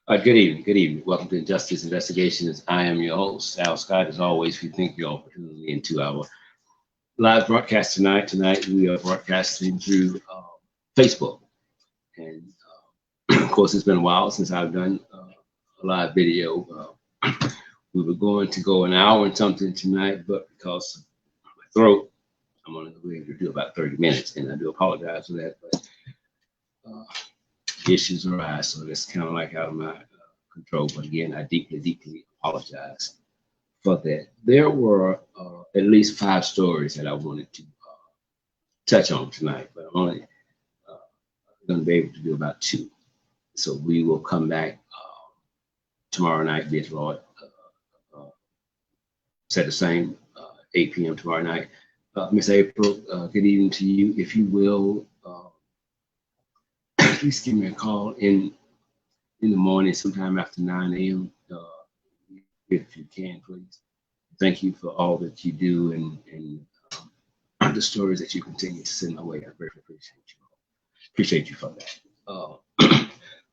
Good evening. Good evening. Welcome to Justice Investigations. I am your host, Al Scott. As always, we thank you all for tuning in to our live broadcast tonight. Tonight, we are broadcasting through Facebook. And of course, it's been a while since I've done a live video. We were going to go an hour and something tonight, but because of my throat, I'm only going to do about 30 minutes. And I do apologize for that. But issues arise, so that's kind of like out of my control. But again, I deeply apologize for that. There were at least 5 stories that I wanted to touch on tonight, but I'm only going to be able to do about 2. So we will come back tomorrow night, be it Lord, set the same 8 p.m. tomorrow night. Miss April, good evening to you. If you will, please give me a call in the morning, sometime after 9 a.m. If you can, please. Thank you for all that you do and the stories that you continue to send my way. I very appreciate you. Appreciate you for that.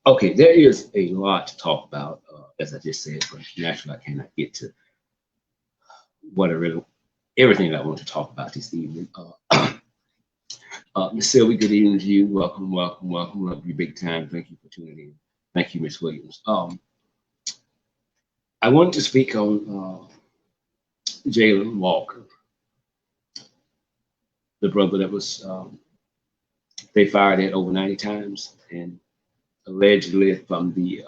Okay, there is a lot to talk about, as I just said, but naturally I cannot get to everything that I want to talk about this evening. Miss Sylvie, good evening to you. Welcome. Love you big time. Thank you for tuning in. Thank you, Miss Williams. I wanted to speak on Jalen Walker, the brother that was they fired at over 90 times, and allegedly from the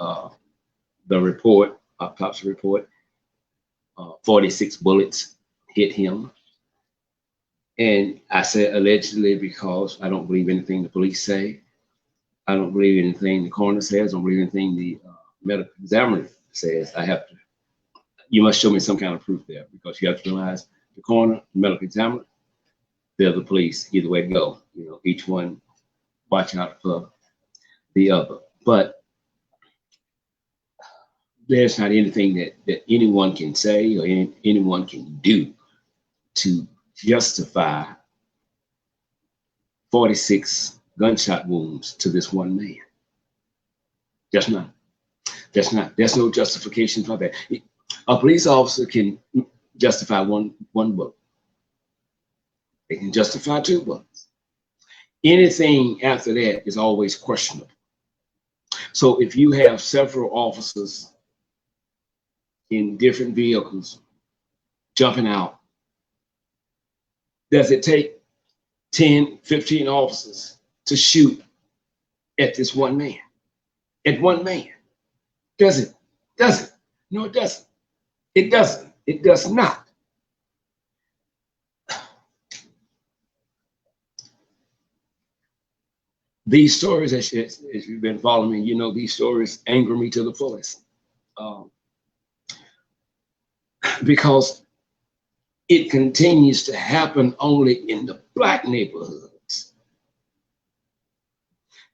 report, autopsy report, 46 bullets hit him. And I said allegedly because I don't believe anything the police say. I don't believe anything the coroner says. I don't believe anything the medical examiner says. You must show me some kind of proof there, because you have to realize the coroner, the medical examiner, they're the police. Either way to go. You know, each one watch out for the other. But there's not anything that anyone can say or anyone can do to justify 46 gunshot wounds to this one man. There's no justification for that. A police officer can justify one bullet. They can justify 2 bullets. Anything after that is always questionable. So if you have several officers in different vehicles jumping out, does it take 10, 15 officers to shoot at this one man? At one man? Does it? Does it? No, it doesn't. It doesn't. It does not. These stories, as you've been following me, you know these stories anger me to the fullest. Because it continues to happen only in the Black neighborhoods.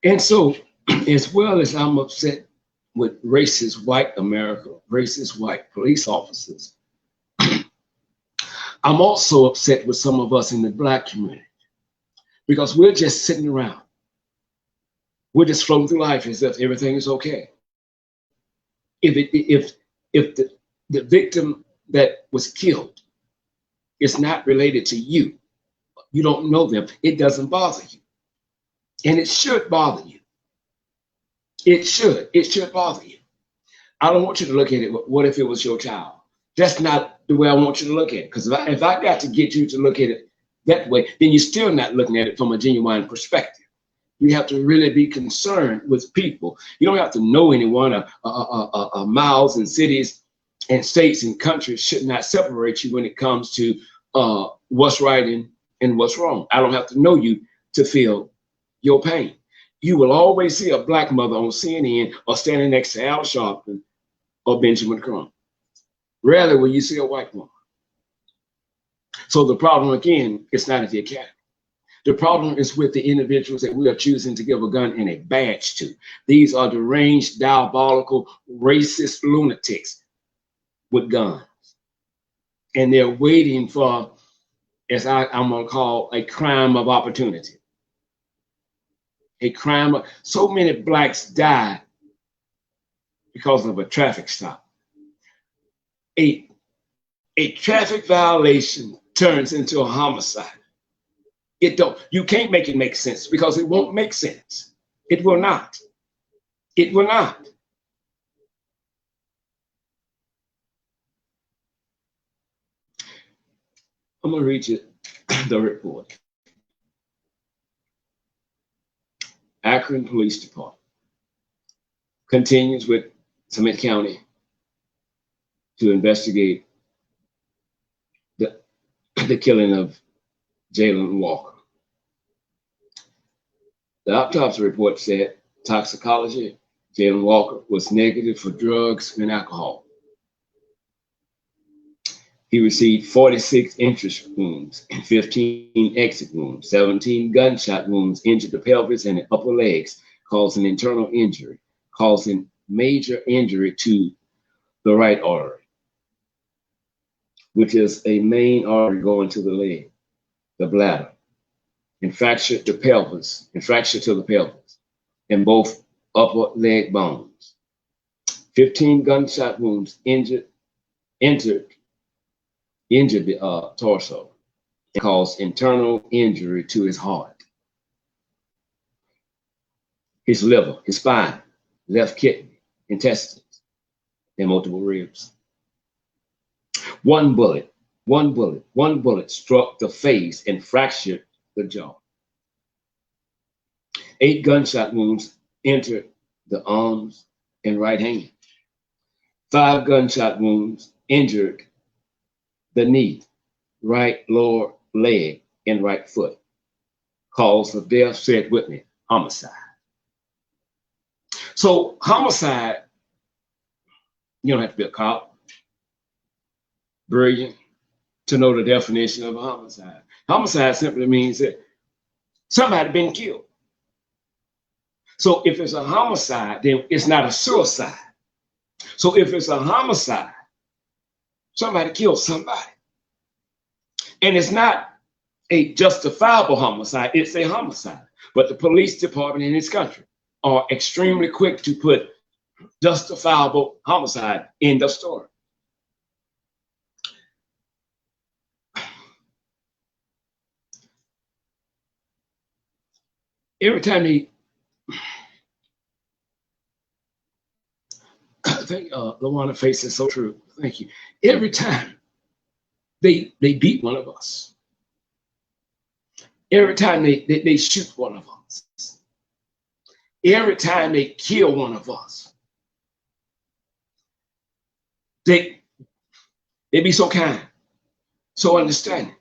And so, as well as I'm upset with racist white America, racist white police officers, I'm also upset with some of us in the Black community, because we're just sitting around. We're just floating through life as if everything is okay. If the victim that was killed is not related to you, you don't know them, it doesn't bother you. And it should bother you. It should bother you. I don't want you to look at it, what if it was your child? That's not the way I want you to look at it. Because if I got to get you to look at it that way, then you're still not looking at it from a genuine perspective. You have to really be concerned with people. You don't have to know anyone. Miles and cities and states and countries should not separate you when it comes to what's right and what's wrong. I don't have to know you to feel your pain. You will always see a Black mother on CNN or standing next to Al Sharpton or Benjamin Crumb. Rarely will you see a white woman. So the problem, again, is not at the academy. The problem is with the individuals that we are choosing to give a gun and a badge to. These are deranged, diabolical, racist lunatics with guns. And they're waiting for, as I'm going to call, a crime of opportunity. A crime of, so many Blacks died because of a traffic stop. A traffic violation turns into a homicide. You can't make it make sense because it won't make sense. It will not. It will not. I'm going to read you the report. Akron Police Department continues with Summit County to investigate the killing of Jalen Walker. The autopsy report said toxicology, Jalen Walker was negative for drugs and alcohol. He received 46 entrance wounds and 15 exit wounds, 17 gunshot wounds, injured the pelvis and the upper legs, causing internal injury, causing major injury to the right artery, which is a main artery going to the leg, the bladder, and fractured the pelvis, and fracture to the pelvis, and both upper leg bones. 15 gunshot wounds injured the torso and caused internal injury to his heart, his liver, his spine, left kidney, intestines, and multiple ribs. One bullet struck the face and fractured the jaw. 8 gunshot wounds entered the arms and right hand. 5 gunshot wounds injured the knee, right lower leg, and right foot. Cause of death, say it with me, homicide. So homicide, you don't have to be a cop, brilliant, to know the definition of a homicide. Homicide simply means that somebody been killed. So if it's a homicide, then it's not a suicide. So if it's a homicide, somebody killed somebody. And it's not a justifiable homicide, it's a homicide. But the police department in this country are extremely quick to put justifiable homicide in the story. Every time I think Lawana face is so true. Thank you. Every time they beat one of us, every time they shoot one of us, every time they kill one of us, they be so kind, so understanding,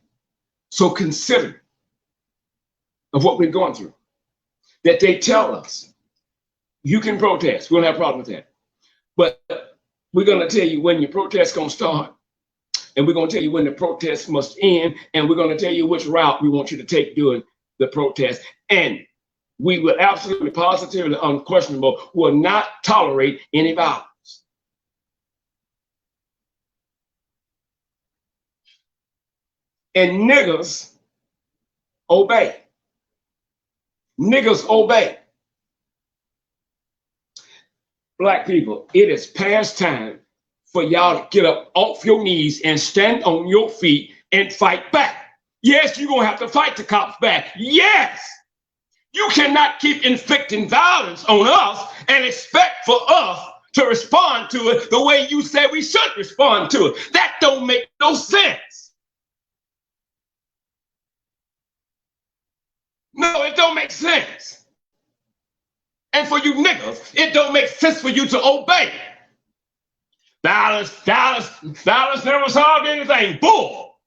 so considerate of what we're going through, that they tell us, you can protest, we don't have a problem with that. But we're going to tell you when your protest going to start, and we're going to tell you when the protest must end, and we're going to tell you which route we want you to take during the protest. And we will absolutely, positively, unquestionable, will not tolerate any violence. And niggas obey. Niggas obey. Black people, it is past time for y'all to get up off your knees and stand on your feet and fight back. Yes, you're going to have to fight the cops back. Yes, you cannot keep inflicting violence on us and expect for us to respond to it the way you said we should respond to it. That don't make no sense. No, it don't make sense. And for you niggas, it don't make sense for you to obey. Violence never solved anything. Bull.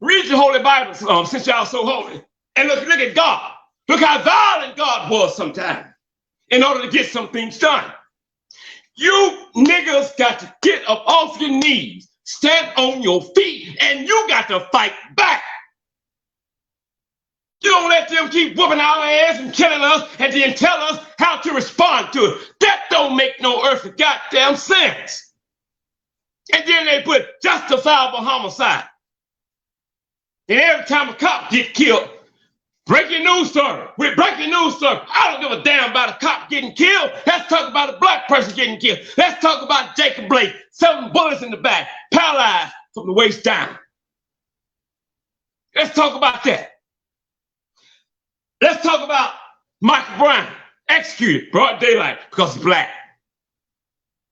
Read your Holy Bible, since y'all so holy. And look at God. Look how violent God was sometimes in order to get some things done. You niggas got to get up off your knees, stand on your feet, and you got to fight back. You don't let them keep whooping our ass and killing us and then tell us how to respond to it. That don't make no earthly goddamn sense. And then they put justifiable homicide. And every time a cop get killed, Breaking news story. We're breaking news story. I don't give a damn about a cop getting killed. Let's talk about a black person getting killed. Let's talk about Jacob Blake, 7 bullets in the back, paralyzed from the waist down. Let's talk about that. Let's talk about Michael Brown, executed broad daylight because he's black.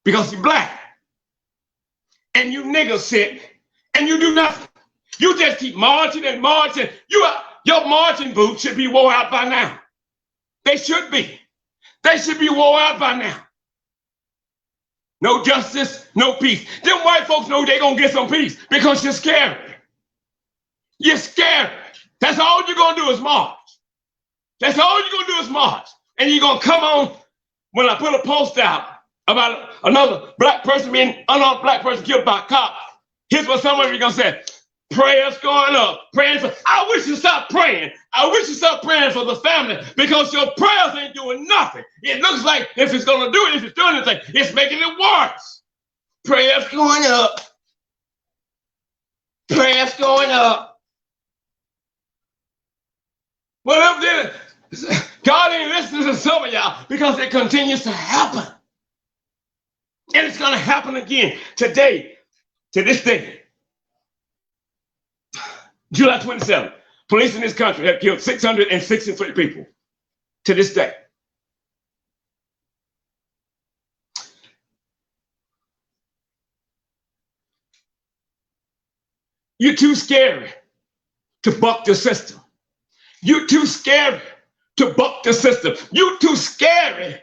Because he's black. And you niggas sit and you do nothing. You just keep marching and marching. Your marching boots should be wore out by now. They should be. They should be wore out by now. No justice, no peace. Them white folks know they're going to get some peace because you're scared. You're scared. That's all you're going to do is march. That's all you're going to do is march. And you're going to come on when I put a post out about another black person being, unarmed black person killed by a cop. Here's what some of you are going to say. Prayers going up, praying for, I wish you stop praying. I wish you stop praying for the family because your prayers ain't doing nothing. It looks like if it's going to do it, if it's doing anything, it's making it worse. Prayers going up. Prayers going up. Well, then, God ain't listening to some of y'all because it continues to happen. And it's going to happen again today, to this day. July 27th, police in this country have killed 663 people to this day. You're too scary to buck the system. You're too scary to buck the system. You're too scary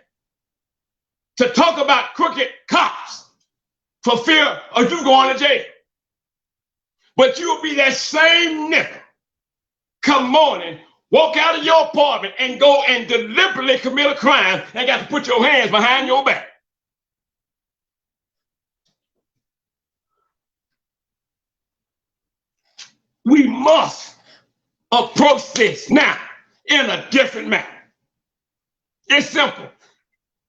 to talk about crooked cops for fear of you going to jail. But you'll be that same nigga come morning, walk out of your apartment and go and deliberately commit a crime and got to put your hands behind your back. We must approach this now in a different manner. It's simple.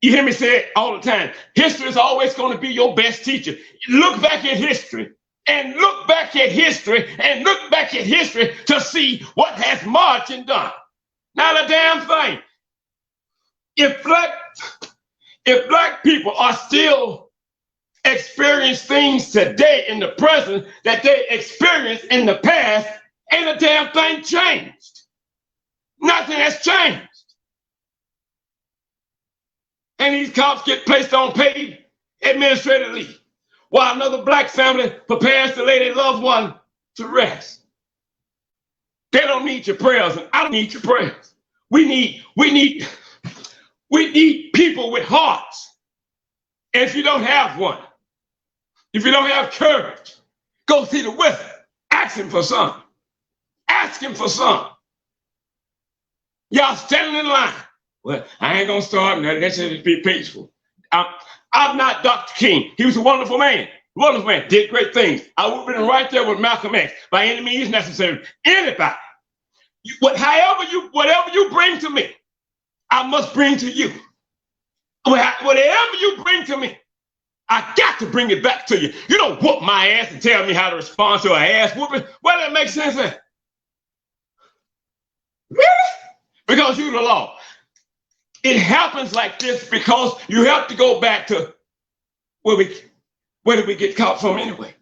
You hear me say it all the time. History is always going to be your best teacher. Look back at history. And look back at history and look back at history to see what has marching done. Not a damn thing. If black people are still experiencing things today in the present that they experienced in the past, ain't a damn thing changed. Nothing has changed. And these cops get placed on paid administrative leave, while another black family prepares to lay their loved one to rest. They don't need your prayers, and I don't need your prayers. We need people with hearts. And if you don't have one, if you don't have courage, go see the wizard. Ask him for some. Ask him for some. Y'all standing in line. Well, I ain't gonna start nothing. That should be peaceful. I'm not Dr. King. He was a wonderful man. Wonderful man. Did great things. I would have been right there with Malcolm X by any means necessary. Anybody. Whatever you bring to me, I must bring to you. Whatever you bring to me, I got to bring it back to you. You don't whoop my ass and tell me how to respond to an ass whooping. Well, that makes sense. Really? Because you're the law. It happens like this because you have to go back to where did we get caught from anyway?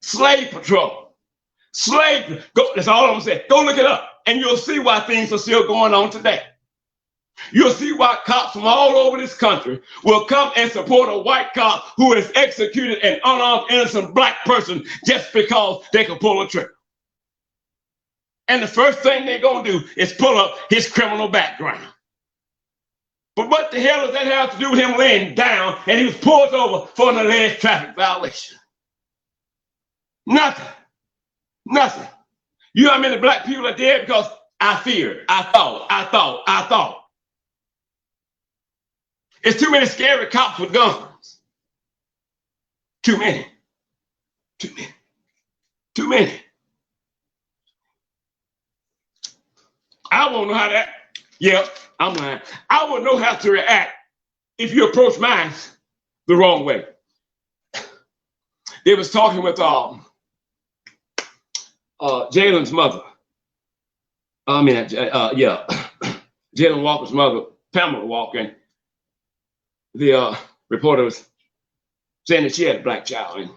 Slave patrol. That's all I'm gonna say. Go look it up and you'll see why things are still going on today. You'll see why cops from all over this country will come and support a white cop who has executed an unarmed innocent black person just because they can pull a trigger. And the first thing they're gonna do is pull up his criminal background. But what the hell does that have to do with him laying down and he was pulled over for an alleged traffic violation? Nothing. Nothing. You know how many black people are dead because I feared, I thought. It's too many scary cops with guns. Too many. I won't know how to act. Yeah, I'm lying. I won't know how to react if you approach mine the wrong way. They was talking with Jalen's mother. Yeah, Jalen Walker's mother, Pamela Walker, and the reporter was saying that she had a black child and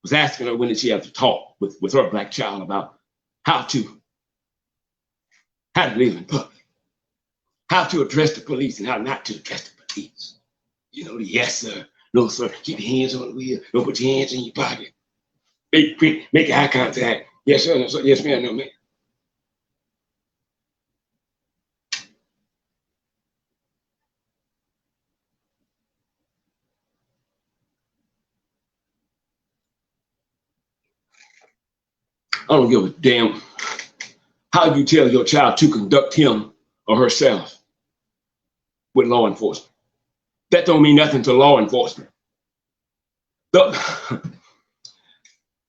was asking her when did she have to talk with her black child about how to live in public, how to address the police and how not to address the police. You know, the yes sir, no sir, keep your hands on the wheel, don't put your hands in your pocket. Make eye contact. Yes sir, no sir, yes ma'am, no ma'am. I don't give a damn how you tell your child to conduct him or herself with law enforcement. That don't mean nothing to law enforcement. The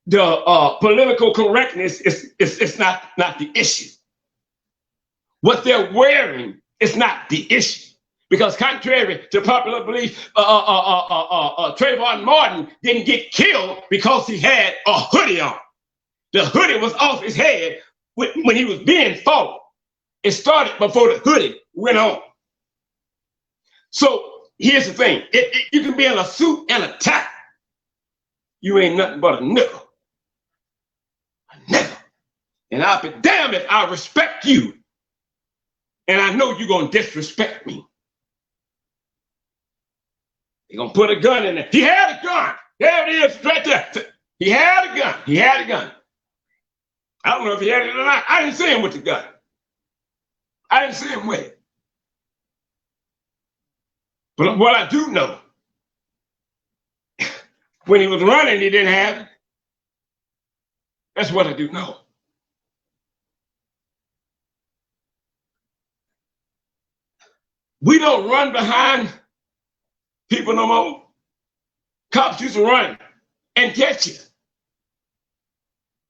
political correctness is not the issue. What they're wearing is not the issue. Because contrary to popular belief, Trayvon Martin didn't get killed because he had a hoodie on. The hoodie was off his head when he was being followed. It started before the hoodie went on. So here's the thing. You can be in a suit and a tie. You ain't nothing but a nickel. A nickel. And I'll be damned if I respect you. And I know you're going to disrespect me. They're going to put a gun in there. He had a gun. There it is, right there. He had a gun. He had a gun. I don't know if he had it or not. I didn't see him with the gun. I didn't see him with it. But what I do know, when he was running, he didn't have it. That's what I do know. We don't run behind people no more. Cops used to run and catch you.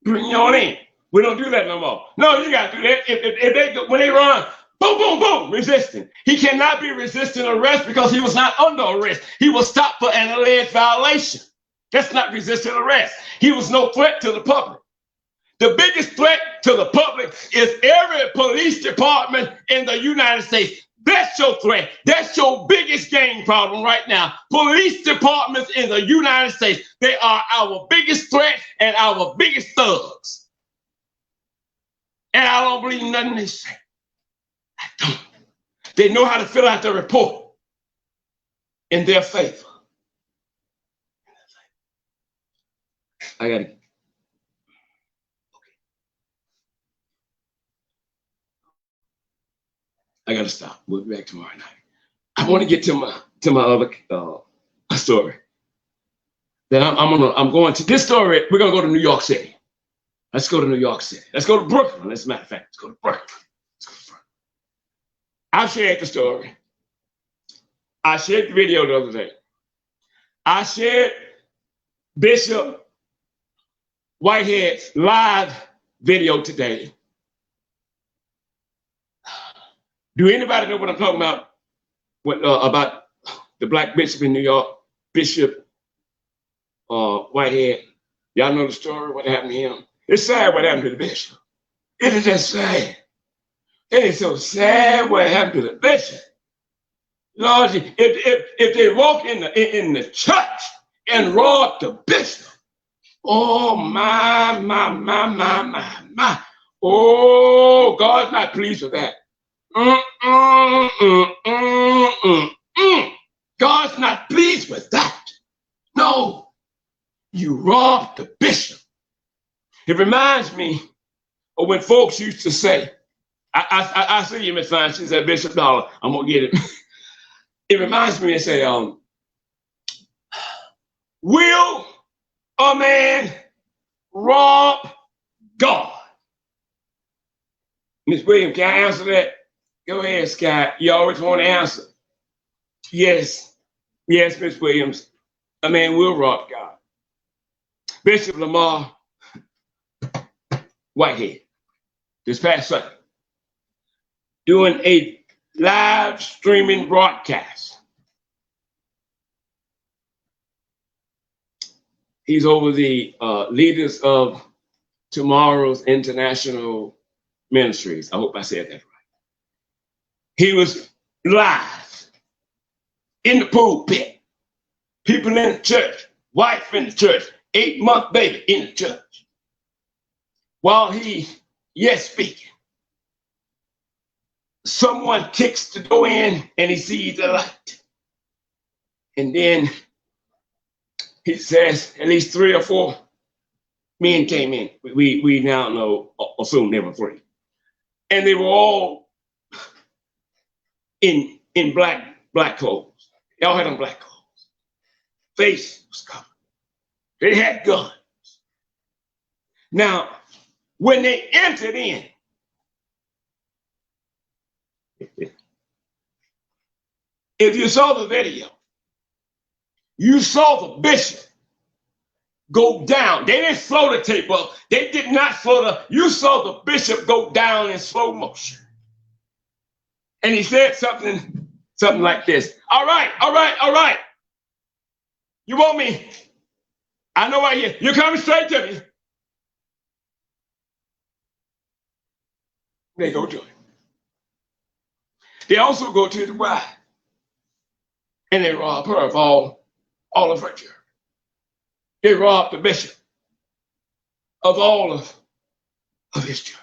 Bring you on in. We don't do that no more. No, you got to do that. If they when they run, boom, boom, boom, resisting. He cannot be resisting arrest because he was not under arrest. He was stopped for an alleged violation. That's not resisting arrest. He was no threat to the public. The biggest threat to the public is every police department in the United States. That's your threat. That's your biggest gang problem right now. Police departments in the United States, they are our biggest threat and our biggest thugs. And I don't believe nothing they say. I don't. They know how to fill out the report in their favor. I got to. I got to stop. We'll be back tomorrow night. I want to get to my other story. Then I'm going to this story. We're gonna go to New York City. Let's go to New York City. Let's go to Brooklyn. As a matter of fact, let's go to Brooklyn. I shared the story. I shared the video the other day. I shared Bishop Whitehead's live video today. Do anybody know what I'm talking about? About the black bishop in New York, Bishop Whitehead? Y'all know the story, what happened to him? It's sad what happened to the bishop. It is just sad. It is so sad what happened to the bishop. Lord, if they walk in the church and rob the bishop, oh my. Oh, God's not pleased with that. God's not pleased with that. No, you robbed the bishop. It reminds me of when folks used to say, I see you, Miss Fine. She said, Bishop Dollar, I'm gonna get it. It reminds me of say, will a man rob God? Miss Williams, can I answer that? Go ahead, Scott. You always want to answer. Yes, Miss Williams. A man will rob God. Bishop Lamor Whitehead, this past Sunday, doing a live streaming broadcast. He's over the leaders of tomorrow's international Ministries. I hope I said that right. He was live in the pulpit. People in the church, wife in the church, 8-month baby in the church. While he yet speaking, someone kicks the door in and he sees the light. And then he says at least 3 or 4 men came in. We now know, assume they were 3. And they were all in black clothes. They all had on black clothes. Face was covered. They had guns. Now, when they entered in, if you saw the video, you saw the bishop go down. They didn't slow the tape up. They did not slow the, you saw the bishop go down in slow motion. And he said something like this. All right. You want me? I know right here. You're coming straight to me. They go to him. They also go to the bride. And they rob her of all of her jewelry. They robbed the bishop of all of his jewelry.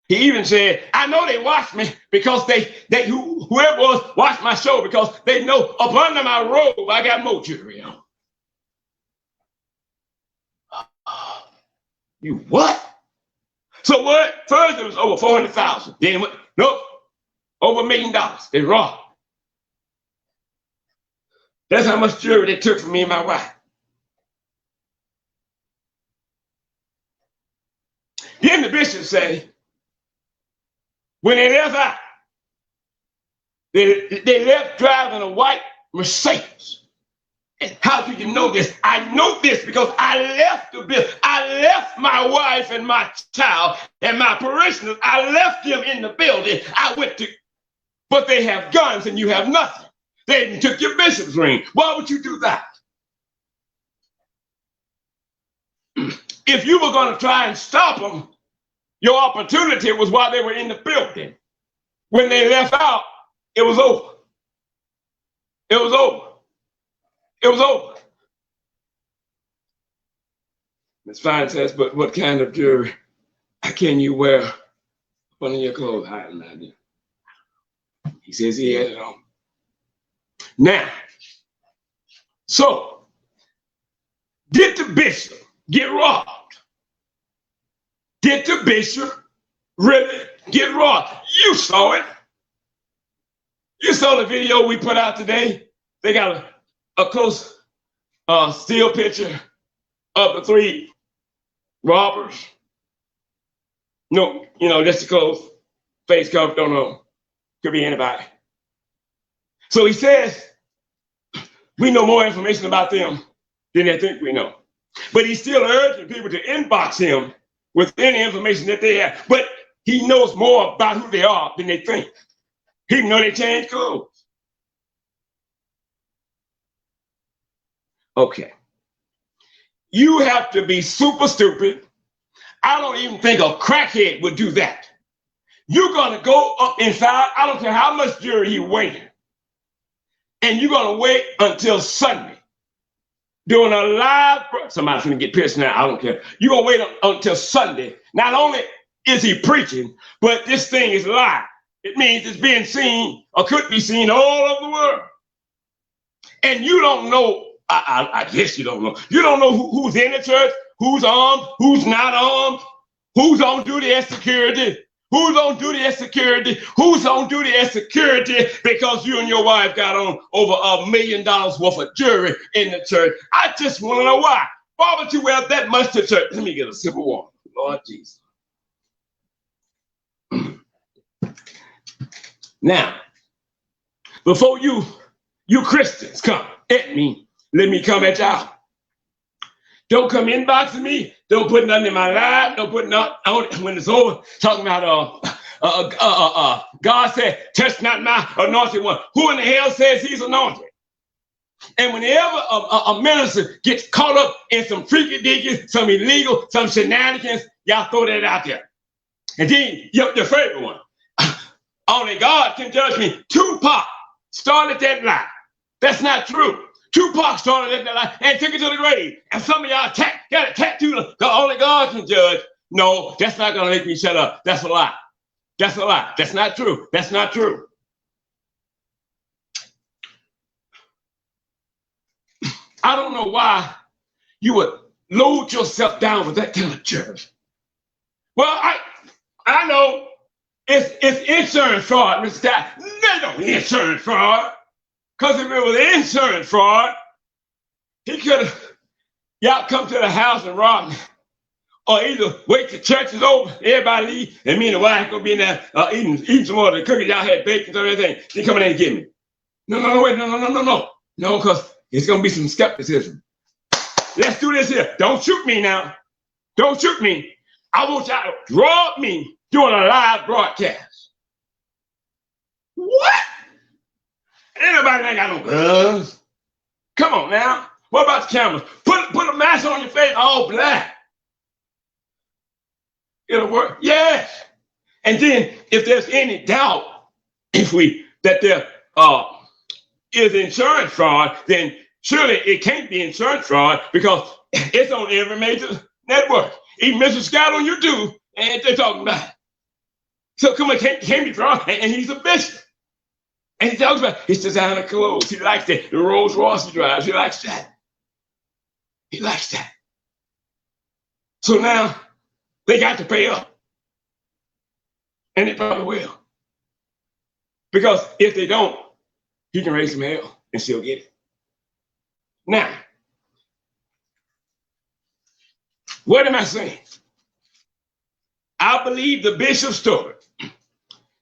He even said, I know they watched me because whoever was watched my show because they know up under my robe I got more jewelry on. You what? So what? First it was over 400,000. Then nope, over $1 million. They robbed. That's how much jewelry they took from me and my wife. Then the bishop say, when they left out, they left driving a white Mercedes. And how do you know this? I know this because I left the building. I left my wife and my child and my parishioners. I left them in the building. I went to, but they have guns and you have nothing. They even took your bishop's ring. Why would you do that? If you were going to try and stop them, your opportunity was while they were in the building. When they left out, it was over. It was over. It was over. Ms. Fine says, but what kind of jewelry can you wear under your clothes? I have no idea. He says he had it on. Now, so, did the bishop get robbed? Did the bishop really get robbed? You saw it. You saw the video we put out today. They got a close still picture of the 3 robbers. No, just a close face cover, don't know. Could be anybody. So he says, we know more information about them than they think we know. But he's still urging people to inbox him with any information that they have. But he knows more about who they are than they think. He know they change clothes. Okay. You have to be super stupid. I don't even think a crackhead would do that. You're going to go up inside, I don't care how much jewelry he wearing, and you're going to wait until Sunday. Doing a live, somebody's going to get pissed now, I don't care. You're going to wait until Sunday. Not only is he preaching, but this thing is live. It means it's being seen or could be seen all over the world. And you don't know, I guess you don't know. You don't know who's in the church, who's armed, who's not armed, who's on duty as security, who's on duty as security, who's on duty as security because you and your wife got on over $1 million worth of jewelry in the church. I just want to know why. Why would you wear that much to church? Let me get a sip of water. Lord Jesus. Now, before you Christians come at me, let me come at y'all. Don't come inboxing me. Don't put nothing in my life. Don't put nothing when it's over. Talking about God said, touch not my anointed one. Who in the hell says he's anointed? And whenever a minister gets caught up in some freaky deaky, some illegal, some shenanigans, y'all throw that out there. And then your favorite one. Only God can judge me. Tupac started that lie. That's not true. Tupac started that lie and took it to the grave. And some of y'all got it tattooed. Only God can judge. No, that's not going to make me shut up. That's a lie. That's a lie. That's not true. That's not true. I don't know why you would load yourself down with that kind of church. Well, I know it's insurance fraud, Mr. Guy. There's no insurance fraud. Because if it was insurance fraud, he could have, y'all come to the house and rob me. Or either wait till church is over, everybody leave, and me and the wife go be in there eating some more of the cookies y'all had baked and everything. Then come in and get me. No, because it's going to be some skepticism. Let's do this here. Don't shoot me now. Don't shoot me. I want y'all to rob me doing a live broadcast. What? Anybody ain't got no guns. Come on now. What about the cameras? Put a mask on your face, all black. It'll work. Yes. And then if there's any doubt that there is insurance fraud, then surely it can't be insurance fraud because it's on every major network. Even Mr. Scott on YouTube, and they're talking about it. So come on, can't be fraud. And he's a bishop. And he talks about his designer clothes. He likes that. The Rolls Royce he drives. He likes that. He likes that. So now they got to pay up. And they probably will. Because if they don't, he can raise some hell and still get it. Now, what am I saying? I believe the bishop's story,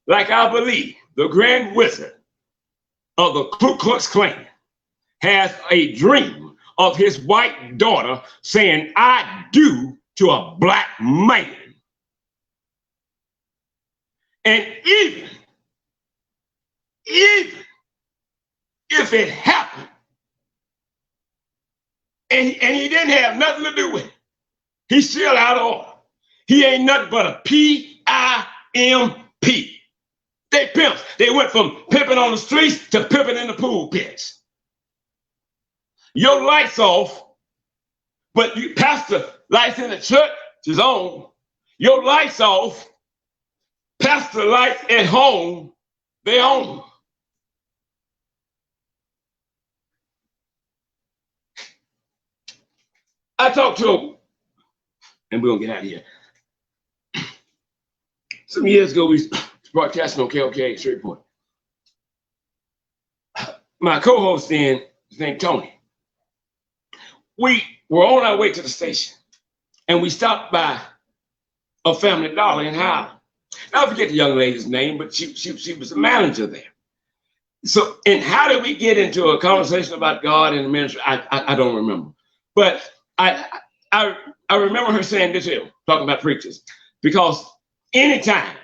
like I believe the grand wizard of the Ku Klux Klan has a dream of his white daughter saying, I do to a black man. And even if it happened, and he didn't have nothing to do with it, he's still out of order. He ain't nothing but a P-I-M-P. They pimps. They went from pimping on the streets to pimping in the pool pits. Your lights off, but you pastor lights in the church is on. Your lights off, pastor lights at home, they on. I talked to him, and we're gonna get out of here. Some years ago, we was broadcasting on KOK Shreveport. My co-host then, his name Tony. We were on our way to the station, and we stopped by a Family Dollar in Highland. Now, I forget the young lady's name, but she was a manager there. So, and how did we get into a conversation about God and the ministry? I don't remember. But I remember her saying this here, talking about preachers, because anytime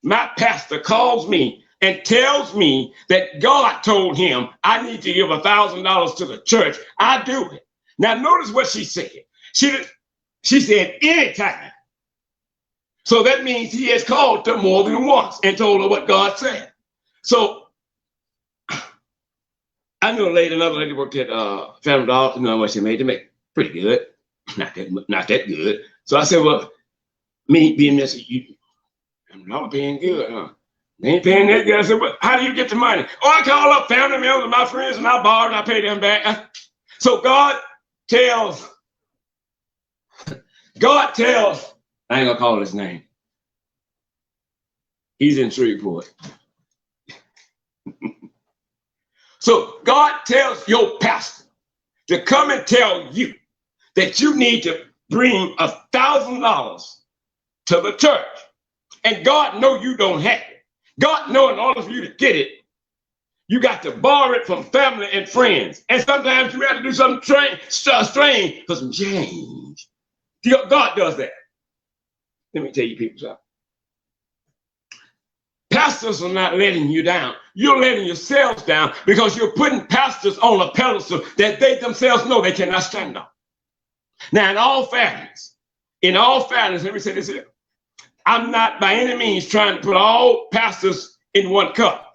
my pastor calls me and tells me that God told him I need to give $1,000 to the church, I do it. Now, notice what she said. She said anytime. So that means he has called her more than once and told her what God said. So I knew another lady worked at Family Dollar. You know what she made? They make pretty good. Not that good. So I said, well, me being this, I'm not paying good, huh? They ain't paying that good. I said, well, how do you get the money? Oh, I call up family members and my friends and I borrow and I pay them back. So God tells, I ain't gonna call his name. He's in Shreveport. So God tells your pastor to come and tell you that you need to bring $1,000 to the church. And God know you don't have it. God know in order for you to get it, you got to borrow it from family and friends. And sometimes you have to do something strange for some change. God does that. Let me tell you people something. Pastors are not letting you down. You're letting yourselves down because you're putting pastors on a pedestal that they themselves know they cannot stand on. Now, in all fairness, In all fairness, let me say this here. I'm not by any means trying to put all pastors in one cup.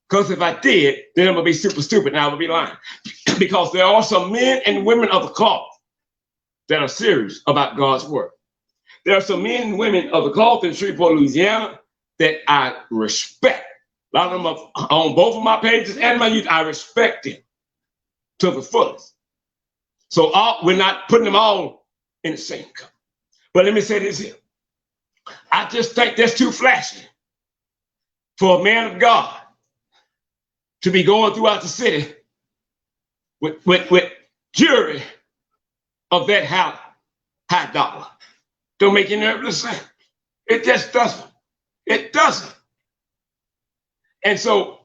Because if I did, then I'm going to be super stupid and I would be lying. Because there are some men and women of the cloth that are serious about God's word. There are some men and women of the cloth in Shreveport, Louisiana that I respect. A lot of them are on both of my pages and my YouTube. I respect them to the fullest. So we're not putting them all in the same cup. But let me say this here. I just think that's too flashy for a man of God to be going throughout the city with jewelry of that high dollar. Don't make any nervous sense. It just doesn't. It doesn't. And so,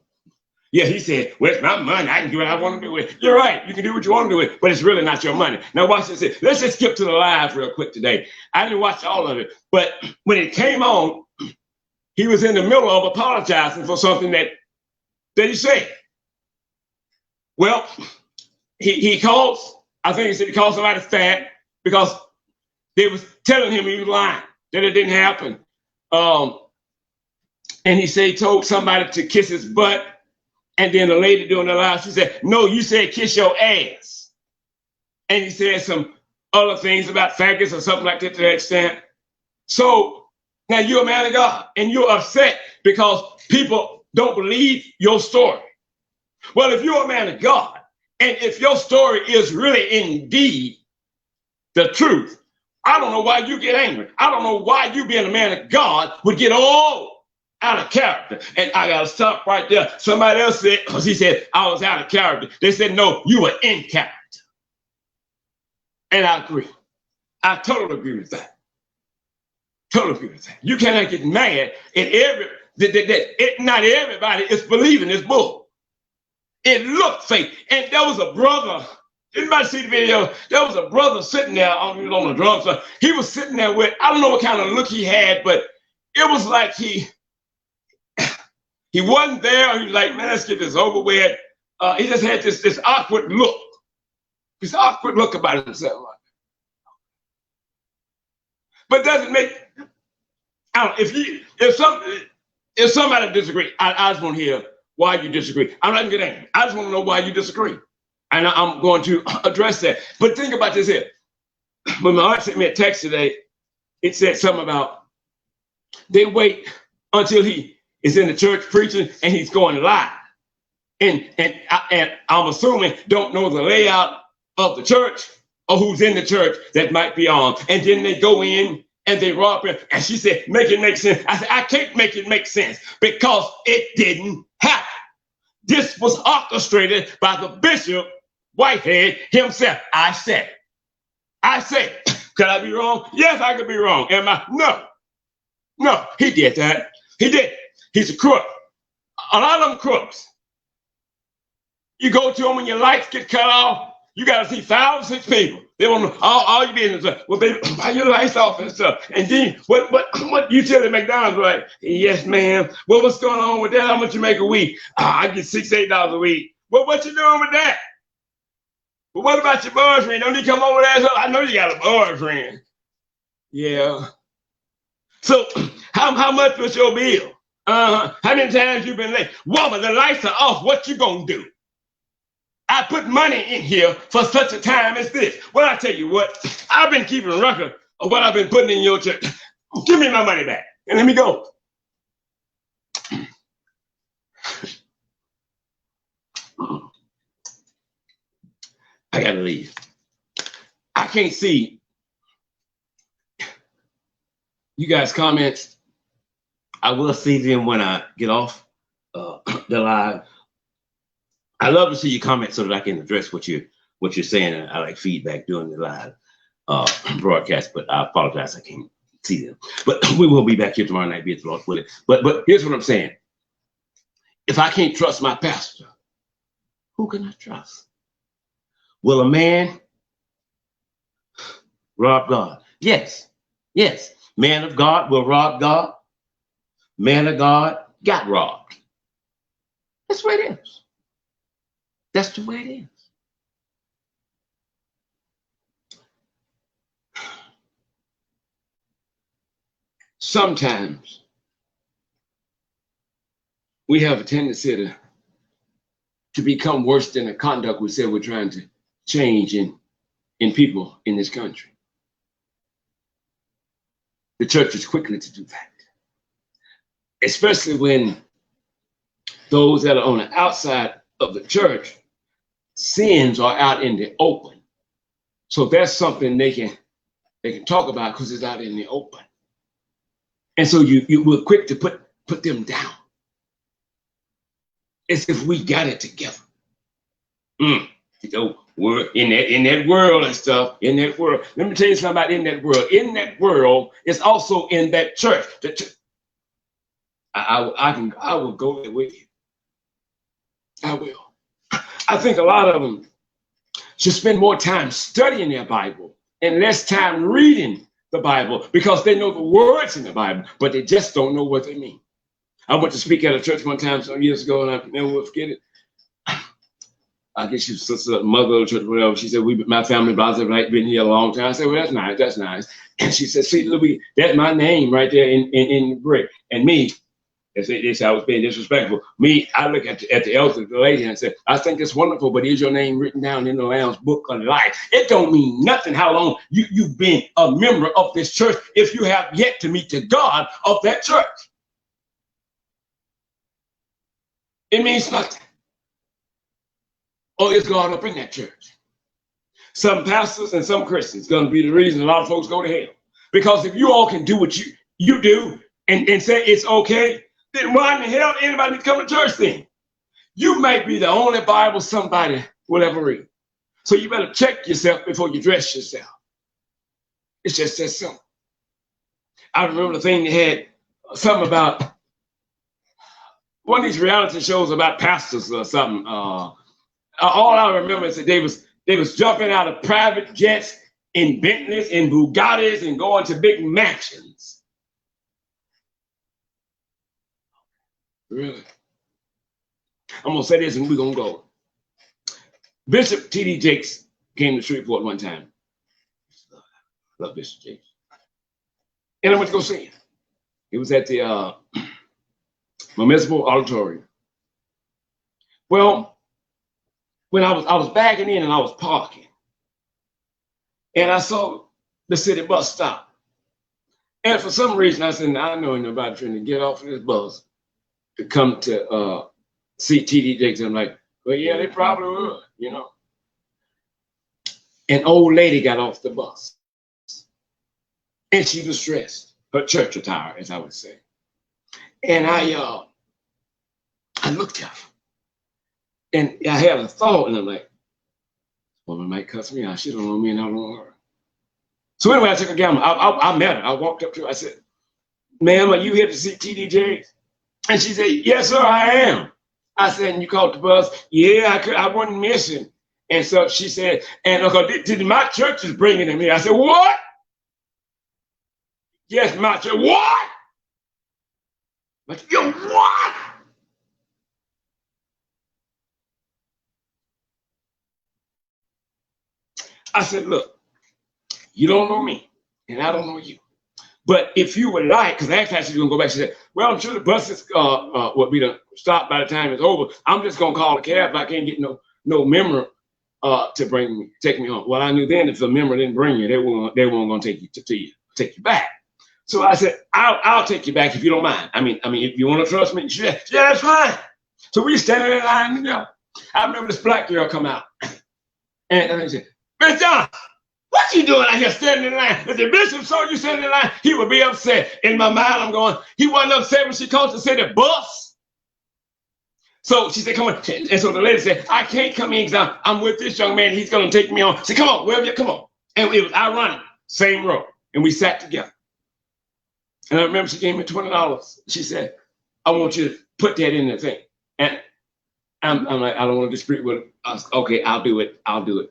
yeah, he said, well, it's my money. I can do what I want to do with it. You're right. You can do what you want to do with it, but it's really not your money. Now, watch this. Let's just skip to the live real quick today. I didn't watch all of it, but when it came on, he was in the middle of apologizing for something that he said. Well, he calls, I think he said he called somebody fat because they was telling him he was lying, that it didn't happen. And he said he told somebody to kiss his butt. And then the lady doing the live, she said, no, you said kiss your ass. And he said some other things about faggots or something like that to that extent. So now you're a man of God and you're upset because people don't believe your story. Well, if you're a man of God and if your story is really indeed the truth, I don't know why you get angry. I don't know why you being a man of God would get all out of character. And I got to stop right there. Somebody else said, because he said I was out of character. They said, no, you were in character. And I agree. I totally agree with that. Totally agree with that. You cannot get mad at not everybody is believing this bull. It looked fake. And there was a brother. Anybody see the video? There was a brother sitting there on the drums. He was sitting there with, I don't know what kind of look he had, but it was like he wasn't there. He was like, man, let's get this over with. He just had this awkward look. This awkward look about himself. But doesn't make, I don't know, if somebody disagree, I just want to hear why you disagree. I'm not going to get angry. I just want to know why you disagree. And I'm going to address that. But think about this here. When my aunt sent me a text today, it said something about they wait until he is in the church preaching and he's going live. And I'm assuming don't know the layout of the church or who's in the church that might be on. And then they go in and they rob him. And she said, make it make sense. I said, I can't make it make sense because it didn't happen. This was orchestrated by the Bishop Whitehead himself. I said it. Could I be wrong? Yes, I could be wrong. Am I? No, he did that. He did. He's a crook. A lot of them crooks. You go to them when your lights get cut off, you got to see 5 or 6 people. They want to, all your business. Well, baby, buy your lights off and stuff. And then what you tell the McDonald's, right? Yes, ma'am. Well, what's going on with that? How much you make a week? I get $6, $8 a week. Well, what you doing with that? But what about your boyfriend? Don't he come over there? I know you got a boyfriend. Yeah. So how much was your bill? How many times you been late? Woman, the lights are off. What you gonna do? I put money in here for such a time as this. Well, I tell you what, I've been keeping record of what I've been putting in your church. Give me my money back and let me go. I gotta leave. I can't see you guys' comments. I will see them when I get off the live. I love to see your comments so that I can address what you're saying. And I like feedback during the live broadcast, but I apologize, I can't see them. But we will be back here tomorrow night, be it the Lord willing. But here's what I'm saying. If I can't trust my pastor, who can I trust? Will a man rob God? Yes. Man of God will rob God. Man of God got robbed. That's the way it is. That's the way it is. sometimes we have a tendency to become worse than the conduct we said we're trying to change in people in this country. The church is quickly to do that, especially when those that are on the outside of the church, sins are out in the open. So that's something they can talk about because it's out in the open. And so you were quick to put them down. As if we got it together. You know, we're in that world and stuff, in that world. Let me tell you something about in that world. In that world, it's also in that church. I will go there with you. I will. I think a lot of them should spend more time studying their Bible and less time reading the Bible because they know the words in the Bible, but they just don't know what they mean. I went to speak at a church one time some years ago, and I never will forget it. I guess she was sister, mother of the church, whatever. She said, my family, blah, blah, blah, been here a long time. I said, well, that's nice, that's nice. And she said, see, Louis, that's my name right there in the brick. And me, they said I was being disrespectful. Me, I look at the elder, the lady, and I said, I think it's wonderful, but is your name written down in the Lamb's Book of Life? It don't mean nothing how long you've been a member of this church if you have yet to meet the God of that church. It means nothing. Or is God up in that church? Some pastors and some Christians going to be the reason a lot of folks go to hell. Because if you all can do what you do and say it's okay, then why in the hell anybody come to church then? You might be the only Bible somebody will ever read. So you better check yourself before you dress yourself. It's just that simple. I remember the thing they had something about one of these reality shows about pastors or something. All I remember is that they was jumping out of private jets in Bentleys and Bugattis and going to big mansions. Really? I'm gonna say this and we're gonna go. Bishop T.D. Jakes came to Shreveport one time. Love Bishop Jakes. And I went to go see him. It was at the Municipal Auditorium. Well, when I was backing in and I was parking, and I saw the city bus stop. And for some reason, I said, I know nobody trying to get off of this bus to come to see T.D. Jakes. I'm like, well, yeah, they probably would, you know. An old lady got off the bus, and she was dressed, her church attire, as I would say. And I looked at her. And I had a thought, and I'm like, woman might cuss me out. She don't know me, and I don't know her. So anyway, I took a gamble. I met her. I walked up to her. I said, ma'am, are you here to see T.D. Jakes? And she said, yes, sir, I am. I said, and you called the bus? Yeah, I wasn't missing. And so she said, and my church is bringing him here. I said, what? Yes, my church. What? But yo, what? I said, look, you don't know me, and I don't know you. But if you would like, because I asked her, she's going to go back. She said, well, I'm sure the buses will be to stop by the time it's over. I'm just going to call a cab. I can't get no member to take me home. Well, I knew then if the member didn't bring you, they weren't going to take you back. So I said, I'll take you back if you don't mind. I mean, if you want to trust me, she said, yeah, that's fine. So we standing in line, you know. I remember this black girl come out, and I said, Miss John, what you doing out here standing in line? If the bishop saw you standing in line, he would be upset. In my mind, I'm going, he wasn't upset when she called to say the bus. So she said, come on. And so the lady said, I can't come in because I'm with this young man. He's going to take me on. I said, come on, wherever you come on. And it was ironic, same row. And we sat together. And I remember she gave me $20. She said, I want you to put that in the thing. And I'm like, I don't want to dispute with her. Okay, I'll do it.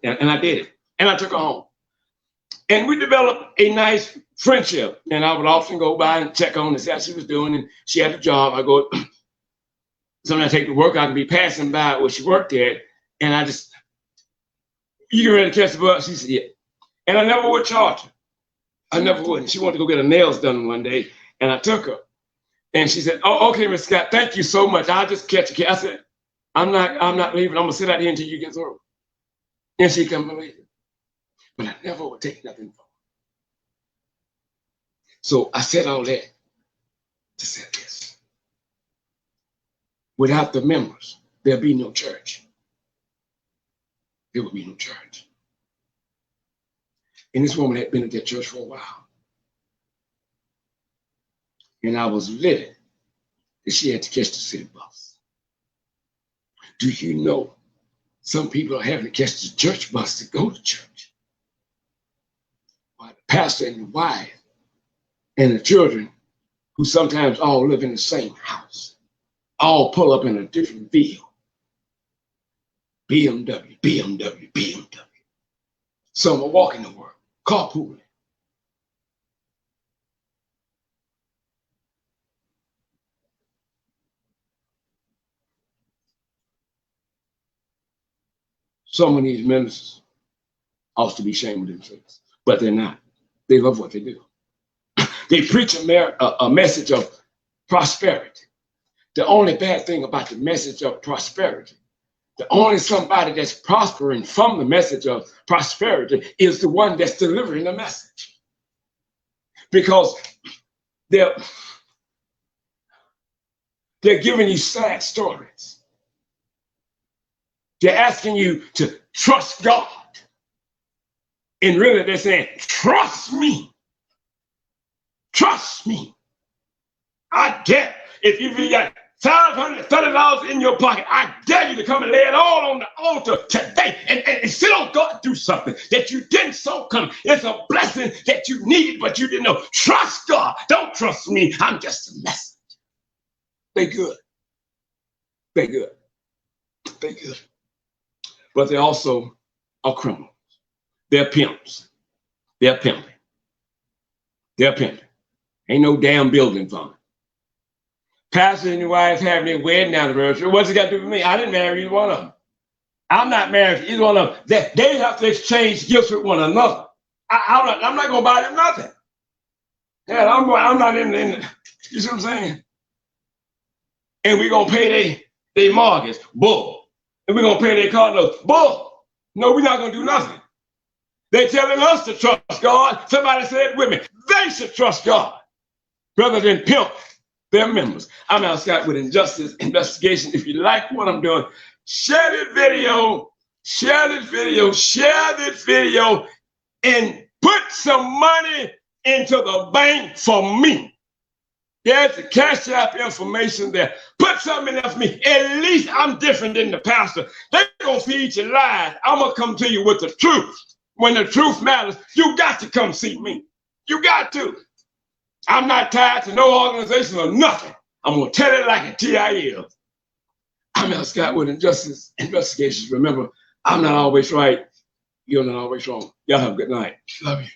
And I did it. And I took her home. And we developed a nice friendship. And I would often go by and check on and see how she was doing. And she had a job. I go, sometimes I take to work. I can be passing by where she worked at. And I just, you get ready to catch the bus? She said, yeah. And I never would charge her. I never would. And she wanted to go get her nails done one day. And I took her. And she said, oh, okay, Miss Scott, thank you so much. I'll just catch you. I said, I'm not leaving. I'm gonna sit out here until you get through. And she couldn't believe it. But I never would take nothing from her. So I said all that to say this. Without the members, there'll be no church. There will be no church. And this woman had been at that church for a while. And I was livid that she had to catch the city bus. Do you know some people are having to catch the church bus to go to church? While the pastor and the wife and the children, who sometimes all live in the same house, all pull up in a different vehicle. BMW, BMW, BMW. Some are walking to work, carpooling. Some of these ministers ought to be ashamed of themselves, but they're not. They love what they do. They preach a message of prosperity. The only bad thing about the message of prosperity, the only somebody that's prospering from the message of prosperity is the one that's delivering the message. Because they're giving you sad stories. They're asking you to trust God. And really they're saying, trust me. Trust me. I dare. If you got $530 in your pocket, I dare you to come and lay it all on the altar today and sit on God, do something that you didn't saw coming. It's a blessing that you needed, but you didn't know. Trust God. Don't trust me. I'm just a messenger. They good. They good. They good. But they also are criminals. They're pimps. They're pimping. They're pimping. Ain't no damn building fund. Pastor and your wife having their wedding anniversary. What's it got to do with me? I didn't marry either one of them. I'm not married to either one of them. They have to exchange gifts with one another. I'm not going to buy them nothing. Yeah, I'm not in you see what I'm saying? And we're going to pay their mortgage. Bull. And we're going to pay their car notes. Bull. No, we're not going to do nothing. They're telling us to trust God. Somebody said with me, they should trust God rather than pimp their members. I'm Al Scott with Injustice Investigation. If you like what I'm doing, share this video, share this video, share this video, and put some money into the bank for me. There's the Cash App information there. Put something in there for me. At least I'm different than the pastor. They're going to feed you lies. I'm going to come to you with the truth. When the truth matters, you got to come see me. You got to. I'm not tied to no organization or nothing. I'm going to tell it like a TIL. I'm Al Scott with Injustice Investigations. Remember, I'm not always right. You're not always wrong. Y'all have a good night. Love you.